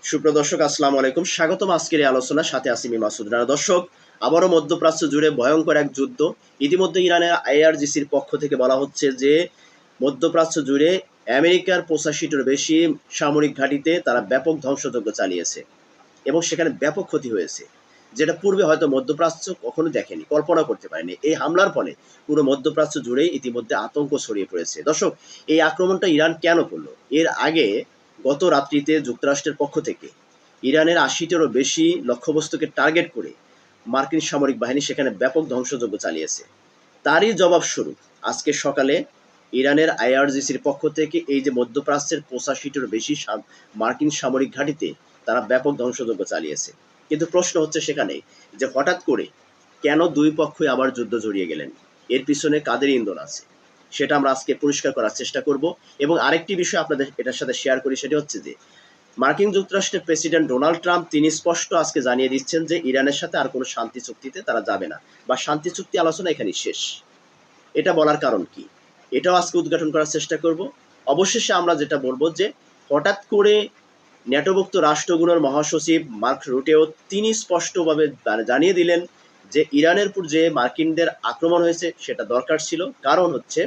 সুপ্রদর্শক আসসালামু আলাইকুম, স্বাগতম আজকের এই আলোচনা। সাথে আসিমি মাসুদ রানা। দর্শক, আবারও মধ্যপ্রাচ্য জুড়ে ভয়ঙ্কর এক যুদ্ধ। ইতিমধ্যে ইরানের আইআরজিসির পক্ষ থেকে বলা হচ্ছে যে মধ্যপ্রাচ্য জুড়ে আমেরিকার 85টির বেশি সামরিক ঘাঁটিতে তারা ব্যাপক ধ্বংসযজ্ঞ চালিয়েছে এবং সেখানে ব্যাপক ক্ষতি হয়েছে, যেটা পূর্বে হয়তো মধ্যপ্রাচ্য কখনো দেখেনি, কল্পনা করতে পারেনি। এই হামলার ফলে পুরো মধ্যপ্রাচ্য জুড়েই ইতিমধ্যে আতঙ্ক ছড়িয়ে পড়েছে। দর্শক, এই আক্রমণটা ইরান কেন করলো? এর আগে গত রাত্রিতে যুক্তরাষ্ট্রের পক্ষ থেকে ইরানের 80টিরও বেশি লক্ষ্যবস্তুকে টার্গেট করে মার্কিন সামরিক বাহিনী সেখানে ব্যাপক ধ্বংসযজ্ঞ চালিয়েছে। তারই জবাবস্বরূপ আজকে সকালে ইরানের আইআরজিসির পক্ষ থেকে এই যে মধ্যপ্রাচ্যের 85টিরও বেশি মার্কিন সামরিক ঘাঁটিতে তারা ব্যাপক ধ্বংসযজ্ঞ চালিয়েছে। কিন্তু প্রশ্ন হচ্ছে সেখানে যে হঠাৎ করে কেন দুই পক্ষই আবার যুদ্ধ জড়িয়ে গেলেন, এর পিছনে কাদের ইন্ধন আছে, সেটা আমরা আজকে পরিষ্কার করার চেষ্টা করব। এবং আরেকটি বিষয় আপনাদের এটার সাথে শেয়ার করি, সেটি হচ্ছে যে মার্কিন যুক্তরাষ্ট্রের প্রেসিডেন্ট ডোনাল্ড ট্রাম্প তিনি স্পষ্ট আজকে জানিয়ে দিচ্ছেন যে ইরানের সাথে আর কোনো শান্তি চুক্তিতে তারা যাবে না, বা শান্তি চুক্তি আলোচনা এখানেই শেষ। এটা বলার কারণ কি, এটাও আজকে উদ্ঘাটন করার চেষ্টা করব। অবশেষে আমরা যেটা বলবো যে হঠাৎ করে ন্যাটোভুক্ত রাষ্ট্রগুলোর মহাসচিব মার্ক রুটেও তিনি স্পষ্টভাবে জানিয়ে দিলেন যে ইরানের উপর যে মার্কিনদের আক্রমণ হয়েছে সেটা দরকার ছিল। কারণ হচ্ছে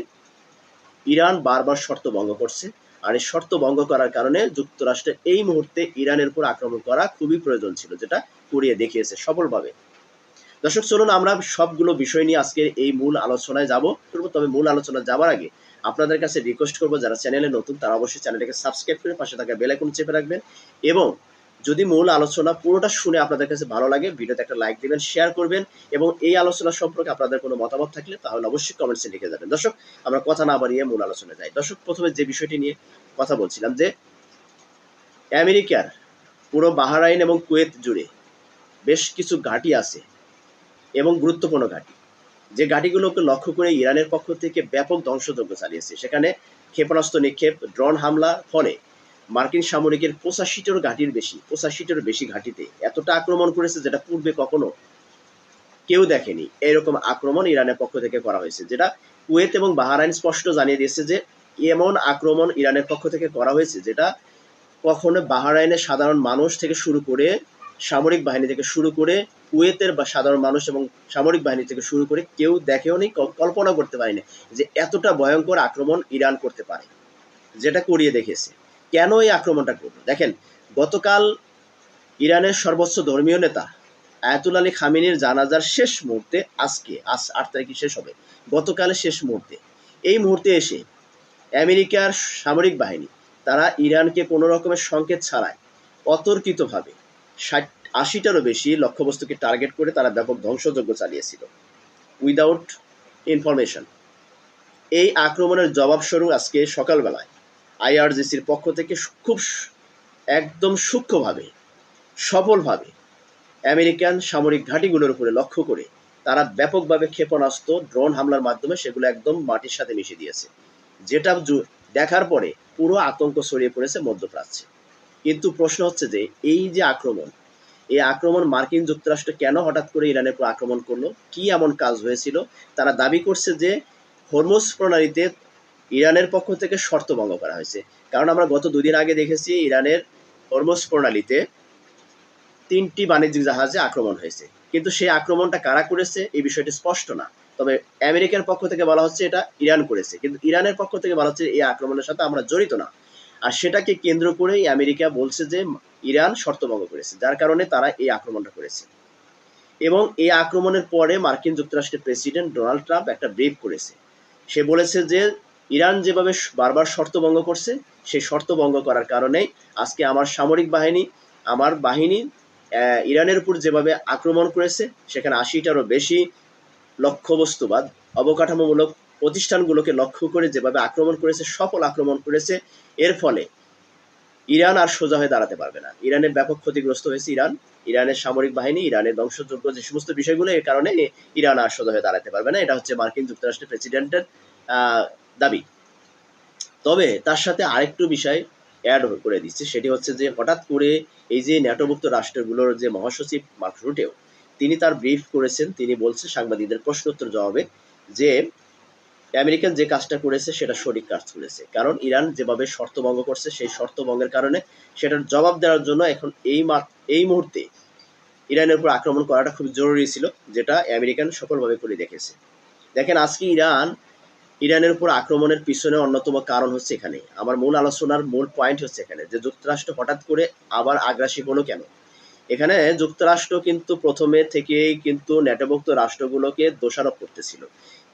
ইরান বারবার শর্ত ভঙ্গ করছে, আর এই শর্ত ভঙ্গ করার কারণে যুক্তরাষ্ট্রের এই মুহূর্তে ইরানের উপর আক্রমণ করা খুবই প্রয়োজন ছিল, যেটা করিয়ে দেখিয়েছে সফলভাবে। দর্শক, চলুন আমরা সবগুলো বিষয় নিয়ে আজকের এই মূল আলোচনায় যাব। তবে মূল আলোচনা যাবার আগে আপনাদের কাছে রিকোয়েস্ট করবো, যারা চ্যানেলে নতুন তারা অবশ্যই চ্যানেলটাকে সাবস্ক্রাইব করে পাশে থাকা বেল আইকন চেপে রাখবেন। এবং যদি মূল আলোচনা পুরোটা শুনে আপনাদের কাছে ভালো লাগে, ভিডিওতে একটা লাইক দিবেন, শেয়ার করবেন। এবং এই আলোচনা সম্পর্কে আপনাদের কোনো মতামত থাকলে তাহলে অবশ্যই কমেন্টসে লিখে যাবেন। দর্শক, আমরা কথা না বাড়িয়ে মূল আলোচনায় যাই। দর্শক, প্রথমে যে বিষয়টি নিয়ে কথা বলছিলাম যে আমেরিকার পুরো বাহরাইন এবং কুয়েত জুড়ে বেশ কিছু ঘাঁটি আছে এবং গুরুত্বপূর্ণ ঘাঁটি, যে ঘাঁটিগুলোকে লক্ষ্য করে ইরানের পক্ষ থেকে ব্যাপক ধ্বংসযজ্ঞ চালিয়েছে। সেখানে ক্ষেপণাস্ত্র নিক্ষেপ, ড্রোন হামলার ফলে মার্কিন সামরিকের 85টিরও বেশি ঘাঁটিতে এতটা আক্রমণ করেছে, যেটা পূর্বে কখনো কেউ দেখেনি। এরকম আক্রমণ ইরানের পক্ষ থেকে করা হয়েছে, যেটা কুয়েত এবং বাহরাইন স্পষ্ট জানিয়ে দিয়েছে যে এমন আক্রমণ ইরানের পক্ষ থেকে করা হয়েছে যেটা কখনো বাহরাইনের সাধারণ মানুষ থেকে শুরু করে সামরিক বাহিনী থেকে শুরু করে কুয়েতের বা সাধারণ মানুষ এবং সামরিক বাহিনী থেকে শুরু করে কেউ দেখেও নি, কল্পনা করতে পারেনি যে এতটা ভয়ঙ্কর আক্রমণ ইরান করতে পারে, যেটা করিয়ে দেখেছে। কেন এই আক্রমণটা করলো দেখেন, গতকাল ইরানের সর্বোচ্চ ধর্মীয় নেতা আয়াতুল আলী খামেনির জানাজার শেষ মুহূর্তে, আজকে 8 তারিখে শেষ হবে, গতকালের শেষ মুহূর্তে, এই মুহূর্তে এসে আমেরিকার সামরিক বাহিনী তারা ইরানকে কোনো রকমের সংকেত ছাড়াই অতর্কিতভাবে 80টারও বেশি লক্ষ্যবস্তুকে টার্গেট করে তারা ব্যাপক ধ্বংসযজ্ঞ চালিয়েছিল উইদাউট ইনফরমেশন। এই আক্রমণের জবাবস্বরূপ আজকে সকালবেলায় আইআরজিসির পক্ষ থেকে খুব একদম সূক্ষ্মভাবে সফলভাবে আমেরিকান সামরিক ঘাঁটিগুলোর উপরে লক্ষ্য করে তারা ব্যাপকভাবে ক্ষেপণাস্ত্র, ড্রোন হামলার মাধ্যমে সেগুলো একদম মাটির সাথে মিশিয়ে দিয়েছে, যেটা দেখার পরে পুরো আতঙ্ক ছড়িয়ে পড়েছে মধ্যপ্রাচ্যে। কিন্তু প্রশ্ন হচ্ছে যে এই যে আক্রমণ, এই আক্রমণ মার্কিন যুক্তরাষ্ট্র কেন হঠাৎ করে ইরানের উপর আক্রমণ করলো, কি এমন কাজ হয়েছিল? তারা দাবি করছে যে হরমুজ প্রণালীতে ইরানের পক্ষ থেকে শর্ত ভঙ্গ করা হয়েছে। কারণ আমরা গত 2 দিন আগে দেখেছি ইরানের হরমুজ প্রণালীতে 3টি বাণিজ্যিক জাহাজে আক্রমণ হয়েছে, কিন্তু সেই আক্রমণটা কারা করেছে এই বিষয়টি স্পষ্ট না। তবে আমেরিকার পক্ষ থেকে বলা হচ্ছে এটা ইরান করেছে, কিন্তু ইরানের পক্ষ থেকে বলা হচ্ছে এই আক্রমণের সাথে আমরা জড়িত না। আর সেটাকে কেন্দ্র করেই আমেরিকা বলছে যে ইরান শর্তভঙ্গ করেছে, যার কারণে তারা এই আক্রমণটা করেছে। এবং এই আক্রমণের পরে মার্কিন যুক্তরাষ্ট্রের প্রেসিডেন্ট ডোনাল্ড ট্রাম্প একটা ব্রিফ করেছে। সে বলেছে যে ইরান যেভাবে বারবার শর্ত ভঙ্গ করছে, সেই শর্ত ভঙ্গ করার কারণেই আজকে আমার সামরিক বাহিনী, আমার বাহিনী ইরানের উপর যেভাবে আক্রমণ করেছে, সেখানে 80টারও বেশি লক্ষ্যবস্তুবাদ অবকাঠামোমূলক প্রতিষ্ঠানগুলোকে লক্ষ্য করে যেভাবে আক্রমণ করেছে, সফল আক্রমণ করেছে। এর ফলে ইরান আর সোজা হয়ে দাঁড়াতে পারবে না। ইরানের ব্যাপক ক্ষতিগ্রস্ত হয়েছে ইরানের সামরিক বাহিনী, ইরানের ধ্বংসযোগ্য যে সমস্ত বিষয়গুলো, এর কারণে ইরান আর সোজা হয়ে দাঁড়াতে পারবে না। এটা হচ্ছে মার্কিন যুক্তরাষ্ট্রের প্রেসিডেন্টের দাবি। তবে তার সাথে আরেকটু বিষয় অ্যাড করে দিচ্ছে, সেটি হচ্ছে যে হঠাৎ করে এই যে ন্যাটোভুক্ত রাষ্ট্রগুলোর যে মহাসচিব মার্ক রুটেও তিনি তার ব্রিফ করেছেন। তিনি বলছে সাংবাদিকদের প্রশ্নোত্তর জবাবে যে আমেরিকান যে কাজটা করেছে সেটা সঠিক কাজ করেছে, কারণ ইরান যেভাবে শর্ত ভঙ্গ করছে সেই শর্ত ভঙ্গের কারণে সেটার জবাব দেওয়ার জন্য এখন এই মুহূর্তে ইরানের উপর আক্রমণ করাটা খুব জরুরি ছিল, যেটা আমেরিকান সফলভাবে করে দেখেছে। দেখেন আজকে ইরানের উপর আক্রমণের পিছনে অন্যতম কারণ হচ্ছে এখানে, আমার মূল আলোচনার মূল পয়েন্ট হচ্ছে এখানে যে যুক্তরাষ্ট্র হঠাৎ করে আবার আগ্রাসী হলো কেন। এখানে যুক্তরাষ্ট্র কিন্তু প্রথমে থেকেই কিন্তু ন্যাটোভুক্ত রাষ্ট্রগুলোকে দোষারোপ করতেছিল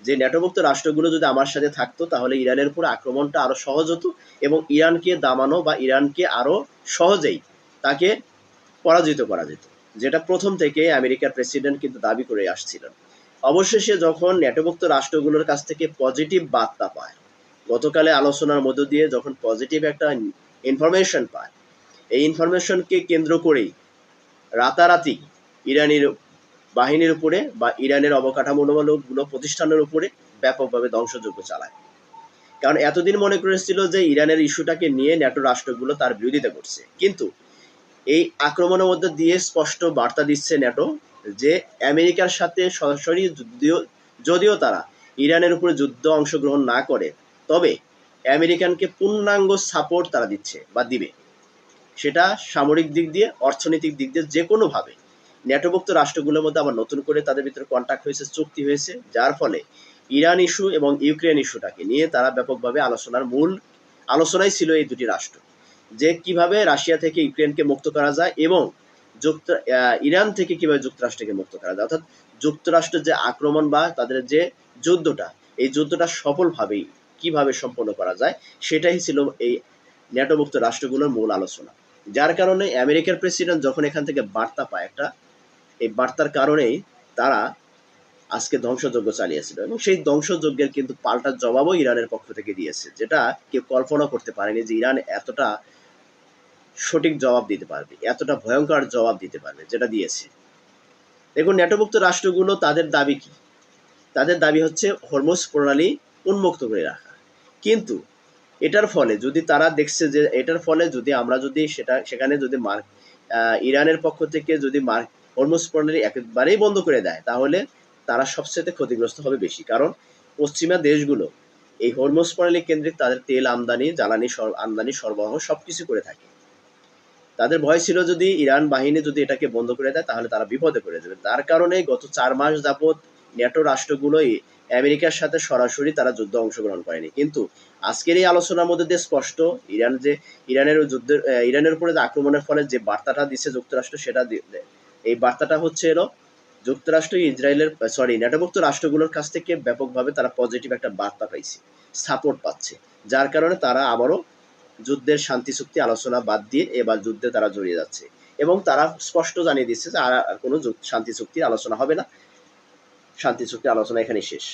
যে ন্যাটোভুক্ত রাষ্ট্রগুলো যদি আমার সাথে থাকতো তাহলে ইরানের উপর আক্রমণটা আরো সহজ হতো এবং ইরানকে দামানো বা ইরানকে আরো সহজেই তাকে পরাজিত করা যেত, যেটা প্রথম থেকে আমেরিকার প্রেসিডেন্ট কিন্তু দাবি করে আসছিলেন। অবশেষে যখন ন্যাটোভুক্ত রাষ্ট্রগুলোর কাছ থেকে পজিটিভ বার্তা পায়, গতকালে আলোচনার মধ্য দিয়ে যখন পজিটিভ একটা ইনফরমেশন পায়, এই ইনফরমেশনকে কেন্দ্র করেই রাতারাতি ইরানের বাহিনীর উপরে বা ইরানের অবকাঠামোমূলক প্রতিষ্ঠানের উপরে ব্যাপকভাবে ধ্বংসযজ্ঞ চালায়। কারণ এতদিন মনে করেছিল যে ইরানের ইস্যুটাকে নিয়ে ন্যাটো রাষ্ট্রগুলো তার বিরোধিতা করছে, কিন্তু এই আক্রমণের মধ্যে দিয়ে স্পষ্ট বার্তা দিচ্ছে ন্যাটো যে আমেরিকার সাথে সরাসরি যদিও তারা ইরানের উপরে যুদ্ধ অংশগ্রহণ না করে, তবে আমেরিকানকে পূর্ণাঙ্গ সাপোর্ট তারা দিচ্ছে বা দিবে, সেটা সামরিক দিক দিয়ে, অর্থনৈতিক দিক দিয়ে, যে কোনোভাবে। ন্যাটোভুক্ত রাষ্ট্রগুলোর মধ্যে আবার নতুন করে তাদের ভিতরে কন্ট্যাক্ট হয়েছে, চুক্তি হয়েছে, যার ফলে ইরান ইস্যু এবং ইউক্রেন ইস্যুটাকে নিয়ে তারা ব্যাপকভাবে মূল আলোচনায় ছিল এই দুটি রাষ্ট্র, যে কিভাবে রাশিয়া থেকে ইউক্রেনকে মুক্ত করা যায় এবং ইরান থেকে কিভাবে যুক্তরাষ্ট্রকে মুক্ত করা যায়, অর্থাৎ যুক্তরাষ্ট্রের যে আক্রমণ বা তাদের যে যুদ্ধটা, এই যুদ্ধটা সফলভাবেই কিভাবে সম্পন্ন করা যায়, সেটাই ছিল এই ন্যাটোভুক্ত রাষ্ট্রগুলোর মূল আলোচনা। যার কারণে আমেরিকার প্রেসিডেন্ট যখন এখান থেকে বার্তা পায় একটা, এই বার্তার কারণেই তারা আজকে ধ্বংসযজ্ঞ চালিয়েছিল এবং সেই ধ্বংসযজ্ঞের কিন্তু পাল্টা জবাবও ইরানের পক্ষ থেকে দিয়েছে, যেটা কেউ কল্পনা করতে পারেনি যে ইরান এতটা সঠিক জবাব দিতে পারবে, এতটা ভয়ঙ্কর জবাব দিতে পারবে, যেটা দিয়েছে। দেখুন ন্যাটোভুক্ত রাষ্ট্রগুলো তাদের দাবি কি? তাদের দাবি হচ্ছে হরমুজ প্রণালী উন্মুক্ত করে রাখা, কিন্তু এটার ফলে যদি তারা দেখছে যে এটার ফলে যদি আমরা যদি সেখানে যদি ইরানের পক্ষ থেকে যদি হরমুজ প্রণালী একেবারেই বন্ধ করে দেয়, তাহলে তারা সবচেয়ে ক্ষতিগ্রস্ত হবে বেশি, কারণ পশ্চিমা দেশগুলো এই হরমুজ প্রণালী কেন্দ্রিক তাদের তেল আমদানি, জ্বালানি আমদানি, সরবরাহ সবকিছু করে থাকে। তাদের ভয় ছিল যদি ইরান বাহিনী যদি এটাকে বন্ধ করে দেয় তাহলে তারা বিপদে পড়ে যাবে। তার কারণে গত 4 মাস যাবৎ ন্যাটো রাষ্ট্রগুলোই আমেরিকার সাথে সরাসরি তারা যুদ্ধ অংশগ্রহণ করেনি, কিন্তু আজকের এই আলোচনার মধ্যে দিয়ে স্পষ্ট ইরানের উপরে যে আক্রমণের ফলে যে বার্তাটা দিচ্ছে যুক্তরাষ্ট্র, সেটা এই বার্তাটা হচ্ছে যুক্তরাষ্ট্র ন্যাটোভুক্ত রাষ্ট্রগুলোর কাছ থেকে ব্যাপকভাবে তারা পজিটিভ একটা বার্তা পাইছে, সাপোর্ট পাচ্ছে, যার কারণে তারা আবারও যুদ্ধের শান্তি চুক্তি আলোচনা বাদ দিয়ে এবার যুদ্ধে তারা জড়িয়ে যাচ্ছে এবং তারা স্পষ্ট জানিয়ে দিচ্ছে যে আর কোনো শান্তি চুক্তির আলোচনা হবে না, শান্তি চুক্তির আলোচনা এখানে শেষ।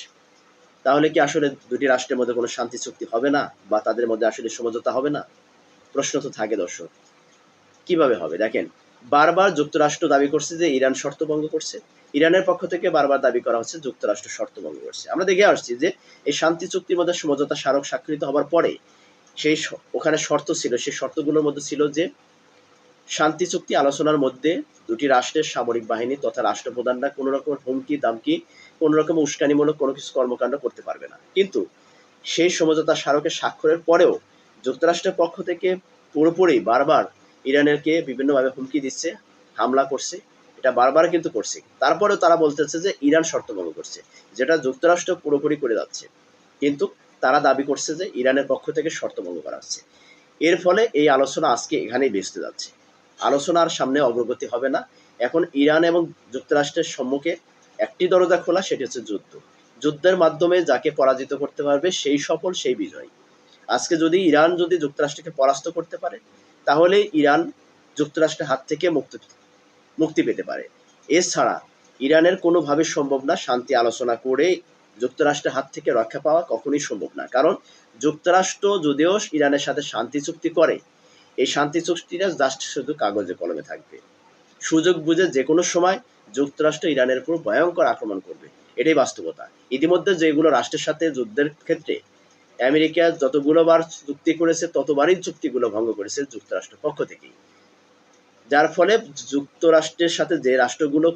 তাহলে কি আসলে দুটি রাষ্ট্রের মধ্যে কোনো শান্তি চুক্তি হবে না বা তাদের মধ্যে আসলে সমঝোতা হবে না? প্রশ্ন তো থাকে দর্শক। কিভাবে হবে? দেখেন, বারবার যুক্তরাষ্ট্র দাবি করছে যে ইরান শর্ত ভঙ্গ করছে, ইরানের পক্ষ থেকে বারবার দাবি করা হচ্ছে যুক্তরাষ্ট্র শর্ত ভঙ্গ করছে। আমরা দেখে আসছি যে এই শান্তি চুক্তির মধ্যে সমঝোতা স্মারক স্বাক্ষরিত হবার পরে ওখানে শর্ত ছিল, সেই শর্তগুলোর মধ্যে ছিল যে শান্তি চুক্তি আলোচনার মধ্যে দুটি রাষ্ট্রের সামরিক বাহিনী তথা রাষ্ট্রপ্রধানরা কোনো রকমের হুমকি দামকি, কোনো রকম উস্কানিমূলক কোনো কিছু কর্মকাণ্ড করতে পারবে না। কিন্তু সেই সমঝোতা স্মারকে স্বাক্ষরের পরেও যুক্তরাষ্ট্রের পক্ষ থেকে পুরোপুরি বারবার ইরানেরকে বিভিন্নভাবে হুমকি দিচ্ছে, হামলা করছে, এটা বারবার কিন্তু করছে। তারপরেও তারা বলতেছে যে ইরান শর্ত ভঙ্গ করছে, যেটা যুক্তরাষ্ট্র পুরোপুরি করে যাচ্ছে, কিন্তু তারা দাবি করছে যে ইরানের পক্ষ থেকে শর্ত ভঙ্গ করা হচ্ছে। এর ফলে এই আলোচনা আজকে এখানেই ভেস্তে যাচ্ছে, আলোচনার সামনে অগ্রগতি হবে না। এখন ইরান এবং যুক্তরাষ্ট্রের সম্মুখে একটি দরজা খোলা, সেটি হচ্ছে যুদ্ধ। যুদ্ধের মাধ্যমে যাকে পরাজিত করতে পারবে সেই সফল, সেই বিজয়। আজকে যদি ইরান যদি যুক্তরাষ্ট্রকে পরাস্ত করতে পারে, তাহলে ইরান যুক্তরাষ্ট্রের হাত থেকে মুক্তি পেতে পারে। এছাড়া ইরানের কোনোভাবে সম্ভব না শান্তি আলোচনা করে যুক্তরাষ্ট্রের হাত থেকে রক্ষা পাওয়া, কখনোই সম্ভব না। কারণ যুক্তরাষ্ট্র যদিও ইরানের সাথে শান্তি চুক্তি করে, এই শান্তি চুক্তিটা জাস্ট শুধু কাগজে কলমে থাকবে। সুযোগ বুঝে যে কোনো সময় যুক্তরাষ্ট্র ইরানের উপর ভয়ঙ্কর আক্রমণ করবে, এটাই বাস্তবতা। ইতিমধ্যে যেগুলো রাষ্ট্রের সাথে যুদ্ধের ক্ষেত্রে আমেরিকা যতগুলো বার চুক্তি করেছে, ততবারই চুক্তিগুলো ভঙ্গ করেছে যুক্তরাষ্ট্রের পক্ষ থেকেই। যার ফলে যুক্তরাষ্ট্রের সাথে যে রাষ্ট্রগুলো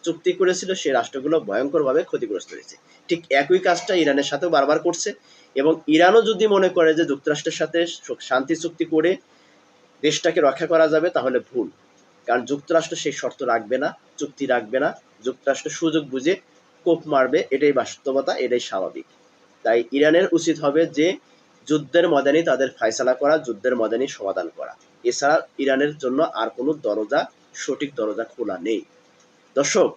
চুক্তি করেছিল সেই রাষ্ট্রগুলো ভয়ঙ্করভাবে ক্ষতিগ্রস্ত হয়েছে। ঠিক একই কাজটা ইরানের সাথেও বারবার করছে, এবং ইরানও যদি মনে করে যে যুক্তরাষ্ট্রের সাথে শান্তি চুক্তি করে দেশটাকে রক্ষা করা যাবে, তাহলে ভুল। কারণ যুক্তরাষ্ট্র সেই শর্ত রাখবে না, চুক্তি রাখবে না। যুক্তরাষ্ট্র সুযোগ বুঝে কোপ মারবে, এটাই বাস্তবতা, এটাই স্বাভাবিক। তাই ইরানের উচিত হবে যে যুদ্ধের ময়দানে তাদের ফয়সালা করা, যুদ্ধের ময়দানে সমাধান করা। এছাড়া ইরানের জন্য আর কোনো দরজা, সঠিক দরজা খোলা নেই। দর্শক,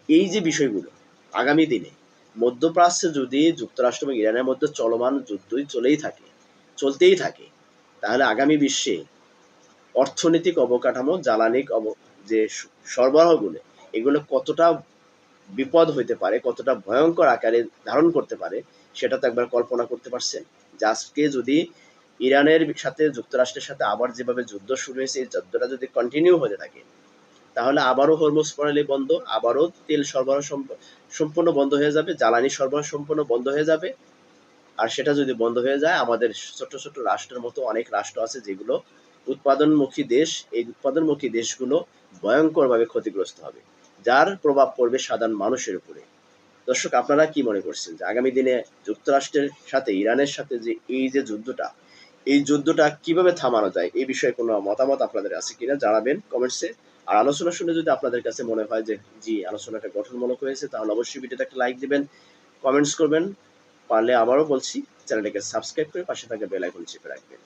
এই যে বিষয়গুলো আগামী দিনে মধ্যপ্রাচ্যে যদি যুক্তরাষ্ট্র এবং ইরানের মধ্যে চলমান যুদ্ধই চলতেই থাকে, তাহলে আগামী বিশ্বে অর্থনৈতিক অবকাঠামো, জ্বালানি যে সরবরাহগুলো, এগুলো কতটা বিপদ হইতে পারে, কতটা ভয়ঙ্কর আকারে ধারণ করতে পারে, সেটা তো একবার কল্পনা করতে পারছেন। যে আজকে যদি ইরানের সাথে যুক্তরাষ্ট্রের সাথে আবার যেভাবে যুদ্ধ শুরু হয়েছে, এই যুদ্ধটা যদি কন্টিনিউ হতে থাকে, তাহলে আবারও হরমুজ প্রণালী বন্ধ, আবারও তেল সরবরাহ সম্পূর্ণ বন্ধ হয়ে যাবে, জ্বালানি সরবরাহ সম্পূর্ণ বন্ধ হয়ে যাবে। আর সেটা যদি বন্ধ হয়ে যায়, আমাদের ছোট ছোট রাষ্ট্রের মতো অনেক রাষ্ট্র আছে যেগুলো উৎপাদনমুখী দেশ, এই উৎপাদনমুখী দেশগুলো ভয়ঙ্করভাবে ক্ষতিগ্রস্ত হবে, যার প্রভাব পড়বে সাধারণ মানুষের উপরে। দর্শক, আপনারা কি মনে করছেন যে আগামী দিনে যুক্তরাষ্ট্রের সাথে ইরানের সাথে যে এই যে যুদ্ধটা, এই যুদ্ধটা কিভাবে থামানো যায়, এই বিষয়ে কোনো মতামত আপনাদের আছে কিনা জানাবেন কমেন্টসে। আর আলোচনা শুনে যদি আপনাদের কাছে মনে হয় যে জি, আলোচনাটা গঠনমূলক হয়েছে, তাহলে অবশ্যই ভিডিওতে একটা লাইক দিবেন, কমেন্টস করবেন। পারলে আবারও বলছি, চ্যানেলটাকে সাবস্ক্রাইব করে পাশে থাকা বেল আইকন চেপে রাখবেন।